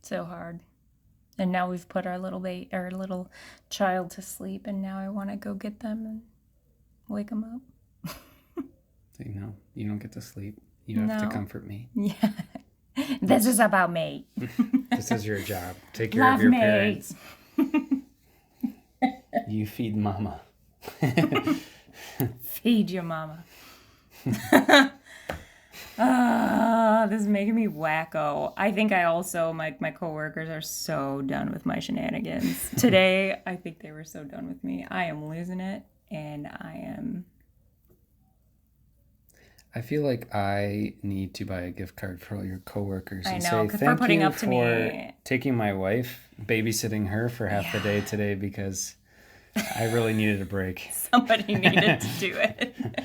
So hard. And now we've put our little child to sleep, and now I want to go get them and wake them up. So, you don't get to sleep. You have to No. comfort me. Yeah. This is about me. This is your job. Take care Love of your me. parents. You feed mama. Feed your mama. This is making me wacko. I think I also, my coworkers are so done with my shenanigans. Today, I think they were so done with me. I am losing it, and I feel like I need to buy a gift card for all your coworkers I and know, say 'cause for thank putting you up to for me. taking my wife, babysitting her for half the day today because I really needed a break. Somebody needed to do it.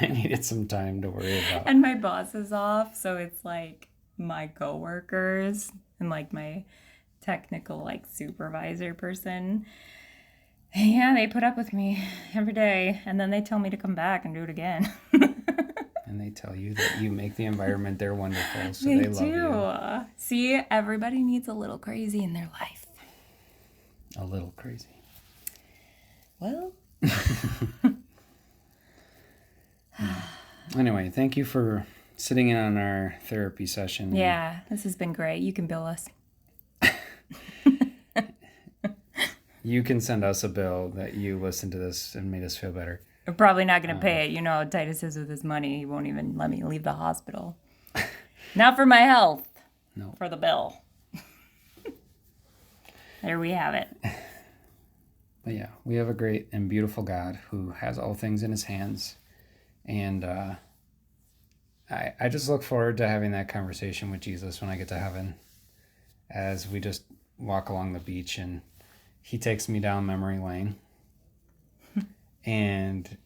I needed some time to worry about. And my boss is off, so it's like my coworkers and like my technical like supervisor person. Yeah, they put up with me every day, and then they tell me to come back and do it again. And they tell you that you make the environment there wonderful, so They they love you. do. See, everybody needs a little crazy in their life. A little crazy. Well, Anyway, thank you for sitting in on our therapy session. yeah, this has been great. You can bill us. You can send us a bill that you listened to this and made us feel better. We're probably not going to pay it. You know how Titus is with his money. He won't even let me leave the hospital. Not for my health. No. For the bill. There we have it. But yeah, we have a great and beautiful God who has all things in his hands. And I just look forward to having that conversation with Jesus when I get to heaven, as we just walk along the beach and he takes me down memory lane. And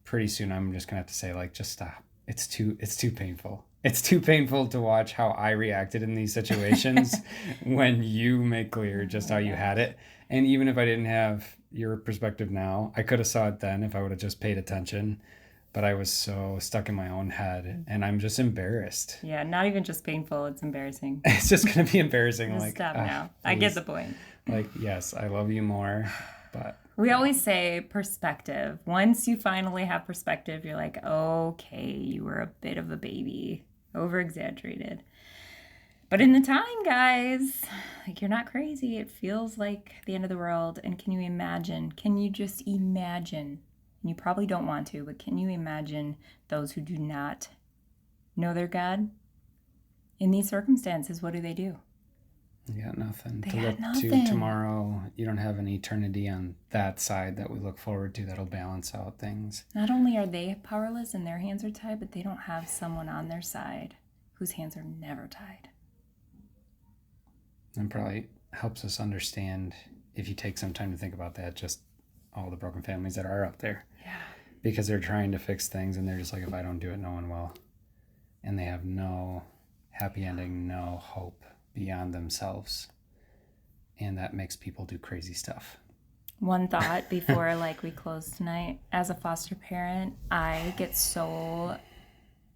pretty soon I'm just gonna have to say, like, just stop. It's too painful. It's too painful to watch how I reacted in these situations when you make clear just how you had it. And even if I didn't have your perspective now, I could have saw it then if I would have just paid attention. But I was so stuck in my own head, and I'm just embarrassed. Yeah, not even just painful. It's embarrassing. It's just gonna be embarrassing. Just like, stop now. I get the point. Like, yes, I love you more, but We always say perspective. Once you finally have perspective, you're like, okay, you were a bit of a baby. Over exaggerated. But in the time, guys, like, you're not crazy. It feels like the end of the world. And can you imagine? Can you just imagine? And you probably don't want to, but can you imagine those who do not know their God? In these circumstances, what do? you got nothing They to got look nothing. to tomorrow. You don't have an eternity on that side that we look forward to that'll balance out things. Not only are they powerless and their hands are tied, but they don't have someone on their side whose hands are never tied. And probably helps us understand, if you take some time to think about that, just all the broken families that are out there. Yeah. Because they're trying to fix things and they're just like, if I don't do it, no one will. And they have no happy ending, no hope beyond themselves. And that makes people do crazy stuff. One thought before we close tonight. As a foster parent, I get so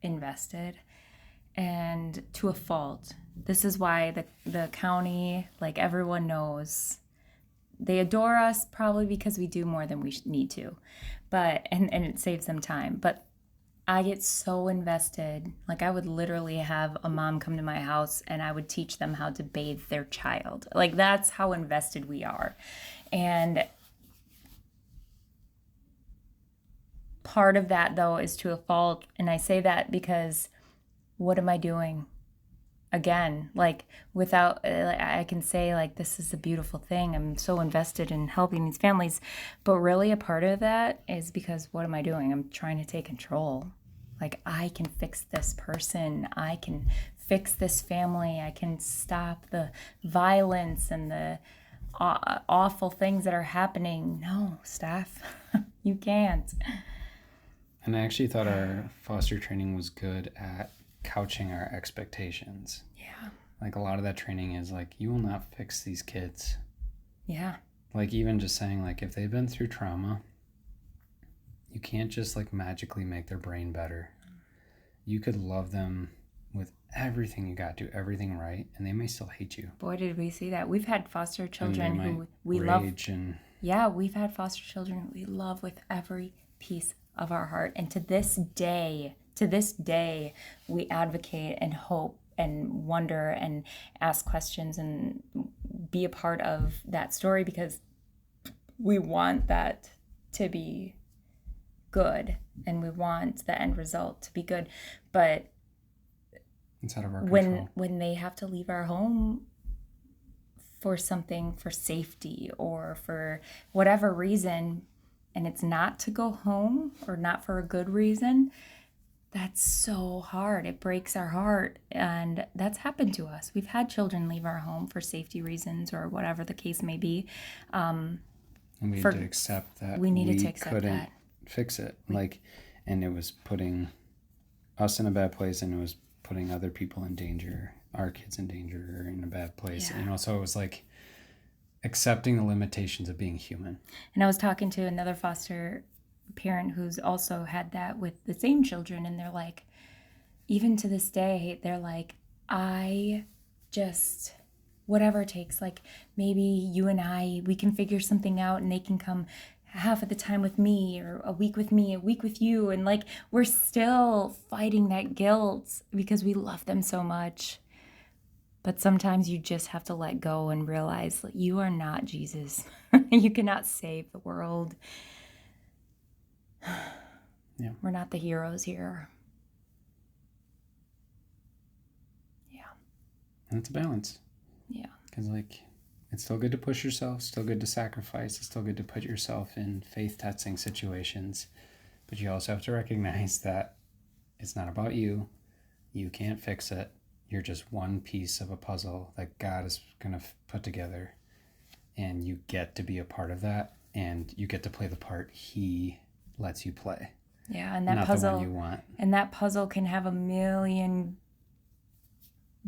invested, and to a fault. This is why the county, like, everyone knows, they adore us probably because we do more than we need to, but and it saves them time. But I get so invested. Like, I would literally have a mom come to my house and I would teach them how to bathe their child. Like, that's how invested we are. And part of that, though, is to a fault. And I say that because what am I doing? Again, without, I can say, this is a beautiful thing. I'm so invested in helping these families. But really, a part of that is because what am I doing? I'm trying to take control. I can fix this person. I can fix this family. I can stop the violence and the awful things that are happening. No, Steph, you can't. And I actually thought our foster training was good at couching our expectations. Yeah. A lot of that training is you will not fix these kids. Yeah. Even just saying, if they've been through trauma, you can't just magically make their brain better. You could love them with everything you got, do everything right, and they may still hate you. Boy, did we see that. We've had foster children who we rage love. And Yeah, we've had foster children we love with every piece of our heart. And to this day, to this day, we advocate and hope and wonder and ask questions and be a part of that story because we want that to be good and we want the end result to be good. But it's out of our control. When they have to leave our home for something, for safety or for whatever reason, and it's not to go home or not for a good reason, that's so hard. It breaks our heart. And that's happened to us. We've had children leave our home for safety reasons or whatever the case may be. And we need to accept that we needed to accept couldn't that. fix it. And it was putting us in a bad place, and it was putting other people in danger, our kids in danger, or in a bad place. Yeah. So it was like accepting the limitations of being human. And I was talking to another foster parent who's also had that with the same children, and they're like, even to this day, they're like, I just, whatever it takes, like maybe you and I, we can figure something out and they can come half of the time with me or a week with me, a week with you. And like, we're still fighting that guilt because we love them so much. But sometimes you just have to let go and realize that you are not Jesus. You cannot save the world. Yeah. We're not the heroes here. Yeah. And it's a balance. Yeah. Because it's still good to push yourself, still good to sacrifice, it's still good to put yourself in faith-testing situations. But you also have to recognize that it's not about you. You can't fix it. You're just one piece of a puzzle that God is going to put together. And you get to be a part of that. And you get to play the part He lets you play. Yeah, and that not puzzle, the one you want. And that puzzle can have a million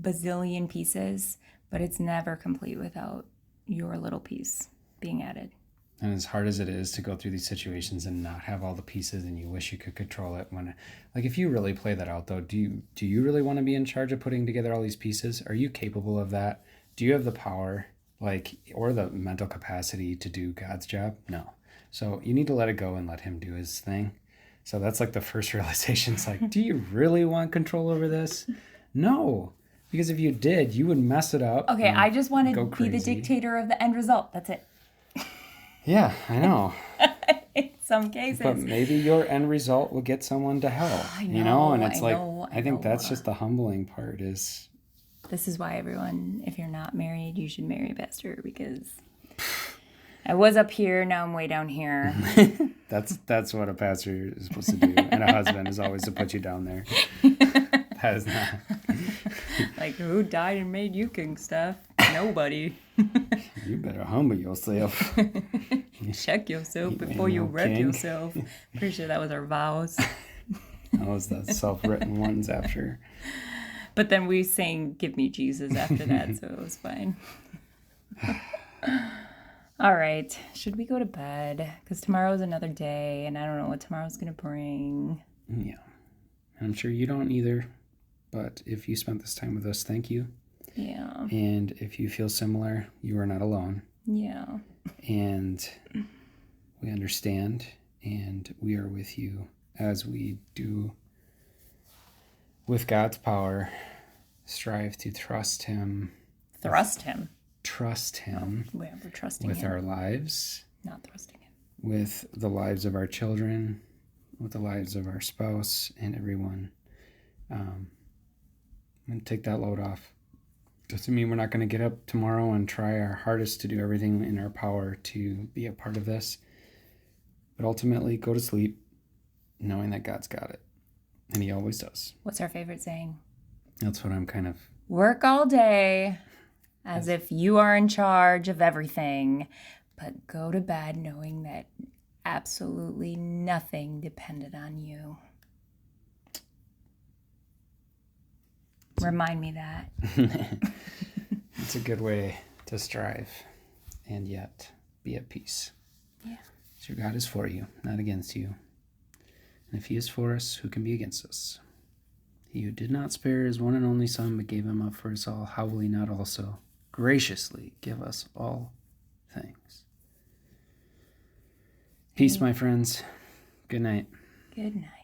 bazillion pieces, but it's never complete without your little piece being added. And as hard as it is to go through these situations and not have all the pieces, and you wish you could control it, if you really play that out though, do you really want to be in charge of putting together all these pieces? Are you capable of that? Do you have the power, or the mental capacity to do God's job? No. So you need to let it go and let Him do His thing. So that's the first realization. It's do you really want control over this? No. Because if you did, you would mess it up. Okay, I just want to be the crazy. dictator of the end result. That's it. Yeah, I know. In some cases. But maybe your end result will get someone to hell. I know, And it's I think know. that's just the humbling part is. This is why everyone, if you're not married, you should marry a pastor, because I was up here, now I'm way down here. That's what a pastor is supposed to do. And a husband is always to put you down there. That is not. Who died and made you king, Steph? Nobody. You better humble yourself. Check yourself before you wreck yourself. Pretty sure that was our vows. That was the self-written ones after. But then we sang Give Me Jesus after that, so it was fine. All right. Should we go to bed? Because tomorrow's another day, and I don't know what tomorrow's going to bring. Yeah. I'm sure you don't either. But if you spent this time with us, thank you. Yeah. And if you feel similar, you are not alone. Yeah. And we understand, and we are with you as we do, with God's power, strive to trust Him. Thrust Him. Trust Him. Oh, we're trusting with Him. our lives. Not thrusting Him. With the lives of our children, with the lives of our spouse, and everyone. And take that load off. Doesn't mean we're not going to get up tomorrow and try our hardest to do everything in our power to be a part of this. But ultimately, go to sleep knowing that God's got it. And He always does. What's our favorite saying? That's what I'm kind of... Work all day as if you are in charge of everything, but go to bed knowing that absolutely nothing depended on you. Remind me that. It's a good way to strive and yet be at peace. Yeah. So God is for you, not against you. And if He is for us, who can be against us? He who did not spare His one and only Son, but gave Him up for us all, how will He not also graciously give us all things? Peace, my friends. Good night. Good night.